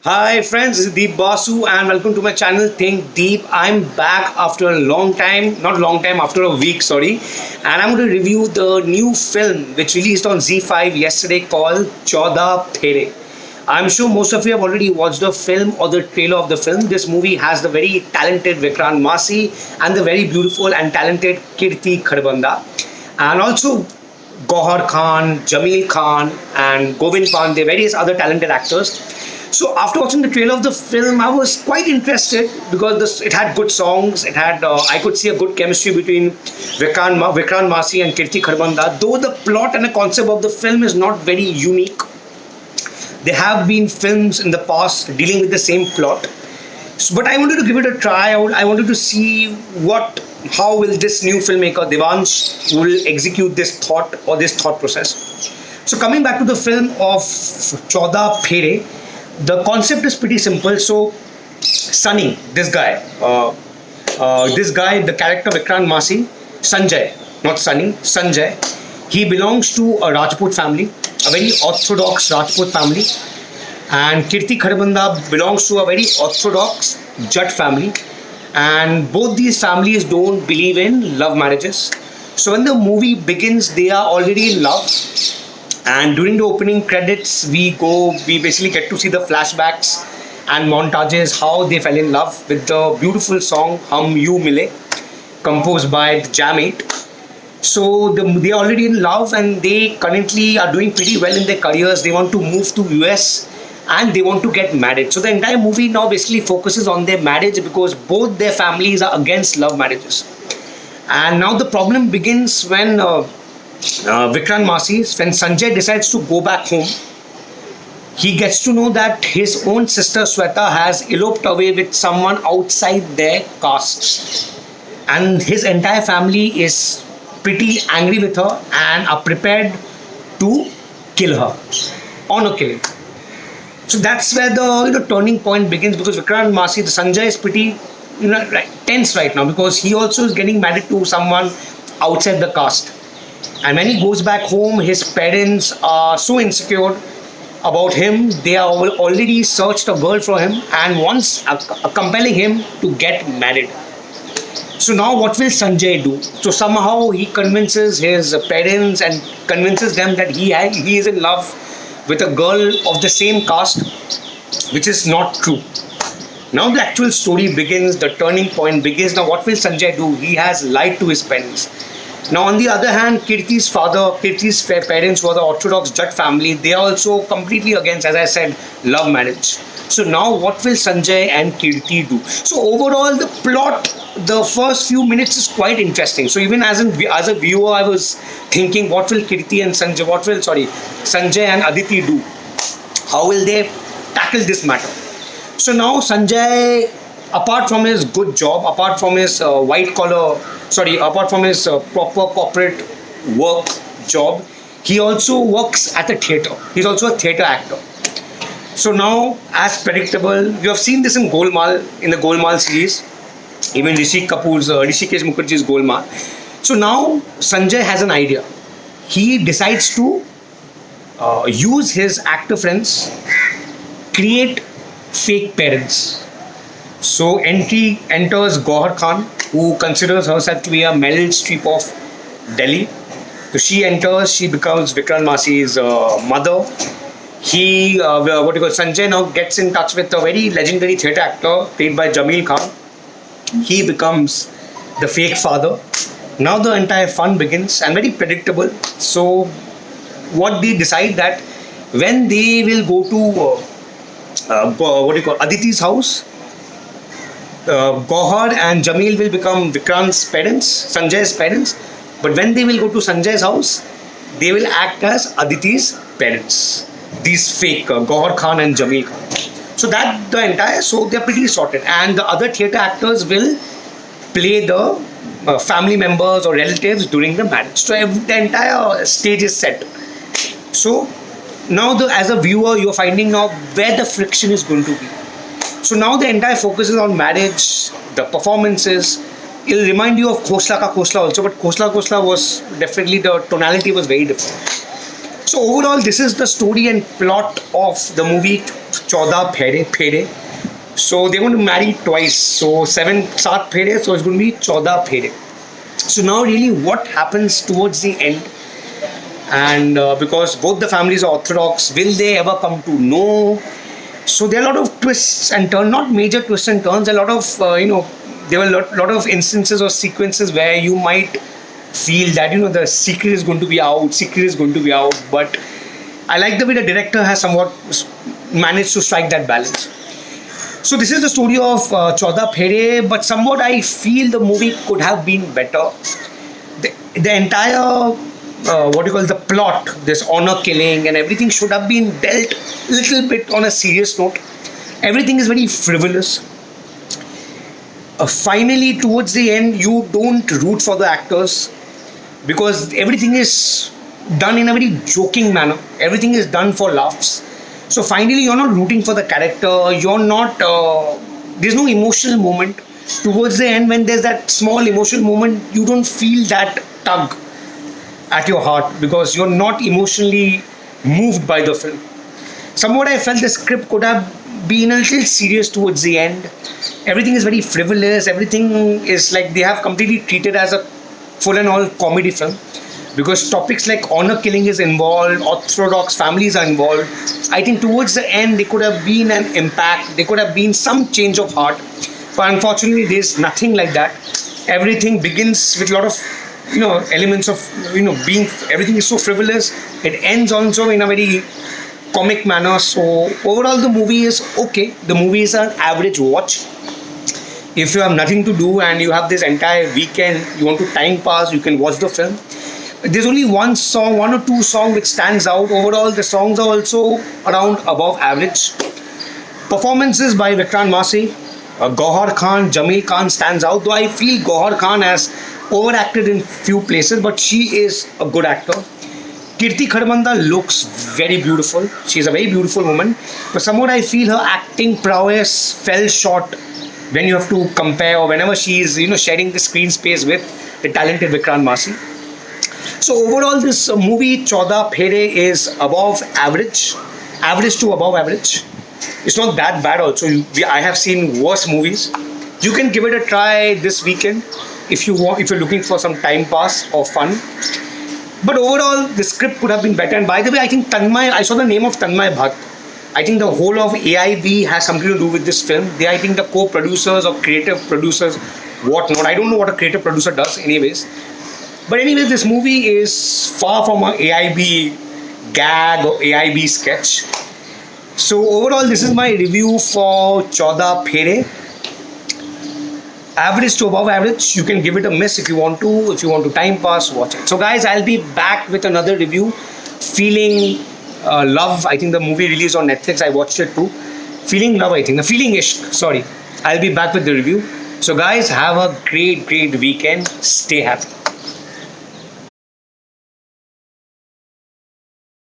Hi friends, this is Deep Basu and welcome to my channel Think Deep. I'm back after a long time, not long time, after a week, sorry. And I'm going to review the new film which released on Zee5 yesterday called Phere. I'm sure most of you have already watched the film or the trailer of the film. This movie has the very talented Vikrant Massey and the very beautiful and talented Kriti Kharbanda. And also Gohar Khan, Jameel Khan and Govind Pandey, various other talented actors. So after watching the trailer of the film, I was quite interested because it had good songs. It had I could see a good chemistry between Vikrant Massey and Kriti Kharbanda. Though the plot and the concept of the film is not very unique, there have been films in the past dealing with the same plot. But I wanted to give it a try. I wanted to see how will this new filmmaker Devansh will execute this thought or this thought process. So coming back to the film of Phere. The concept is pretty simple. So, Sunny, the character Vikrant Massey, Sanjay, not Sunny, Sanjay, he belongs to a Rajput family, a very orthodox Rajput family, and Kriti Kharbanda belongs to a very orthodox Jat family, and both these families don't believe in love marriages. So, when the movie begins, they are already in love. And during the opening credits, we basically get to see the flashbacks and montages how they fell in love with the beautiful song Hum You Mile, composed by the Jam 8. So they are already in love and they currently are doing pretty well in their careers. They want to move to US and they want to get married. So the entire movie now basically focuses on their marriage because both their families are against love marriages. And now the problem begins when Vikrant Massey, when Sanjay decides to go back home, he gets to know that his own sister Sweta has eloped away with someone outside their caste. And his entire family is pretty angry with her and are prepared to kill her. Honor killing. So that's where the turning point begins because Vikrant Massey, the Sanjay is pretty tense right now because he also is getting married to someone outside the caste. And when he goes back home, his parents are so insecure about him. They are already searched a girl for him and wants compelling him to get married. So now what will Sanjay do? So somehow he convinces his parents and convinces them that he is in love with a girl of the same caste, which is not true. Now the actual story begins, the turning point begins. Now what will Sanjay do? He has lied to his parents. Now, on the other hand, Kirti's parents were the Orthodox Jat family. They are also completely against, as I said, love marriage. So now what will Sanjay and Kriti do? So overall, the plot, the first few minutes is quite interesting. So even as a viewer, I was thinking, what will Kriti and Sanjay and Aditi do? How will they tackle this matter? So now Sanjay, apart from his good job, apart from his apart from his proper corporate work job, he also works at a theatre. He's also a theatre actor. So now, as predictable, you have seen this in Golmaal, in the Golmaal series, even Rishikesh Mukherjee's Golmaal. So now Sanjay has an idea. He decides to use his actor friends, create fake parents. So enters Gohar Khan, who considers herself to be a Meryl Streep of Delhi. So she enters, she becomes Vikrant Massey's mother. Sanjay now gets in touch with a very legendary theatre actor played by Jameel Khan. He becomes the fake father. Now the entire fun begins and very predictable. So what they decide that when they will go to Aditi's house, Gohar and Jameel will become Vikrant's parents, Sanjay's parents. But when they will go to Sanjay's house, they will act as Aditi's parents. These fake Gohar Khan and Jameel Khan. So they're pretty sorted. And the other theatre actors will play the family members or relatives during the marriage. So the entire stage is set. So now as a viewer, you're finding now where the friction is going to be. So now the entire focus is on marriage, the performances. It'll remind you of Khosla Ka Khosla also, but Khosla was definitely, the tonality was very different. So overall, this is the story and plot of the movie 14 Phere. So they're going to marry twice. So 7 Phere. So it's going to be 14 Phere. So now really what happens towards the end, and because both the families are Orthodox, will they ever come to know? So there are a lot of twists and turns, not major twists and turns, a lot of, there were a lot of instances or sequences where you might feel that, the secret is going to be out, but I like the way the director has somewhat managed to strike that balance. So this is the story of 14 Phere, but somewhat I feel the movie could have been better. The entire, the plot, this honor killing and everything should have been dealt a little bit on a serious note. Everything is very frivolous. Finally, towards the end, you don't root for the actors because everything is done in a very joking manner. Everything is done for laughs. So finally, you're not rooting for the character. You're not. There's no emotional moment towards the end. When there's that small emotional moment, you don't feel that tug at your heart because you're not emotionally moved by the film. Somewhat I felt the script could have been a little serious towards the end. Everything is very frivolous. Everything is like they have completely treated as a full and all comedy film. Because topics like honor killing is involved, Orthodox families are involved. I think towards the end there could have been an impact, there could have been some change of heart. But unfortunately there's nothing like that. Everything begins with a lot of elements of being, everything is so frivolous. It ends also in a very comic manner. So overall the movie is okay. The movie is an average watch. If you have nothing to do and you have this entire weekend, you want to time pass, you can watch the film. There's only one or two songs which stands out. Overall, the songs are also around above average. Performances by Vikrant Massey, Gauhar Khan, Jamil Khan stands out. Though I feel Gauhar Khan has overacted in few places, but she is a good actor. Kriti Kharbanda looks very beautiful. She's a very beautiful woman. But somewhat I feel her acting prowess fell short when you have to compare or whenever she is sharing the screen space with the talented Vikrant Massey. So overall, this movie 14 Phere is above average to above average. It's not that bad also. I have seen worse movies. You can give it a try this weekend if you're looking for some time pass or fun. But overall, the script could have been better. And by the way, I think I saw the name of Tanmay Bhatt. I think the whole of AIB has something to do with this film. They, I think, the co-producers or creative producers, whatnot. I don't know what a creative producer does anyways. But anyways, this movie is far from an AIB gag or AIB sketch. So overall, this is my review for 14 Phere. Average to above average. You can give it a miss if you want to. If you want to time pass, watch it. So guys, I'll be back with another review. Feeling Love. I think the movie released on Netflix. I watched it too. Feeling Love, I think. The Feeling Ishq. Sorry. I'll be back with the review. So guys, have a great weekend. Stay happy.